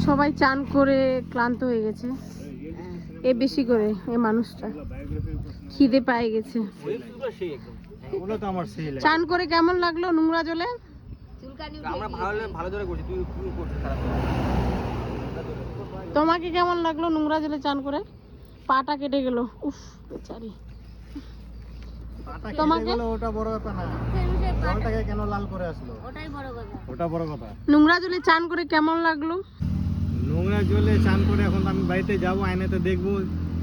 সবাই চান করে ক্লান্ত হয়ে গেছে, এ বেশি করে এ মানুষটা খিদে পেয়ে গেছে। চান করে কেমন লাগলো নোংরা জলে? তোমাকে কেমন লাগলো নোংরা জলে চান করে? পাটা কেটে গেল, উফ বেচারি। তোমাকে ওটা বড় কথা না, জলটাকে কেন লাল করে আসলো ওটা বড় কথা। নোংরা জলে চান করে কেমন লাগলো? নোংরা জলে চান করে এখন আমি বাড়িতে যাবো, আয়নাতে দেখবো,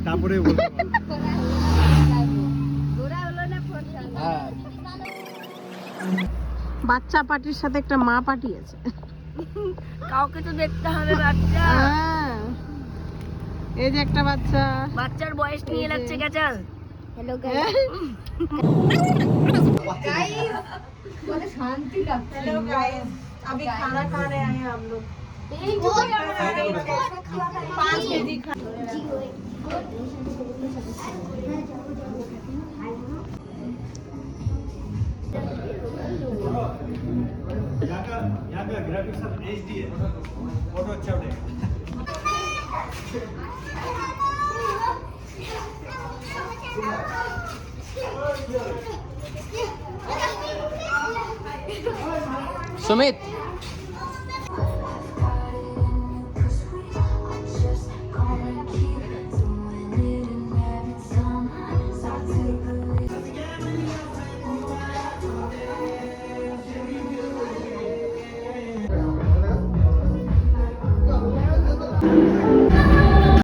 তারপরে বলতে পারবো। হ্যাঁ। বাচ্চা পাটির সাথে একটা মা পাটি আছে, কাউকে তো দেখতে হবে। বাচ্চা, হ্যাঁ, এই যে একটা বাচ্চা, বাচ্চার বয়স নিয়ে লাগছে গেছাল। हेलो गाइस, शांति लगती है। हेलो गाइस, अभी खाना खा रहे हैं हम लोग। 5 केजी खाना। यहाँ का ग्राफिक्स सब HD है, फोटो अच्छा उठेगा। सुमित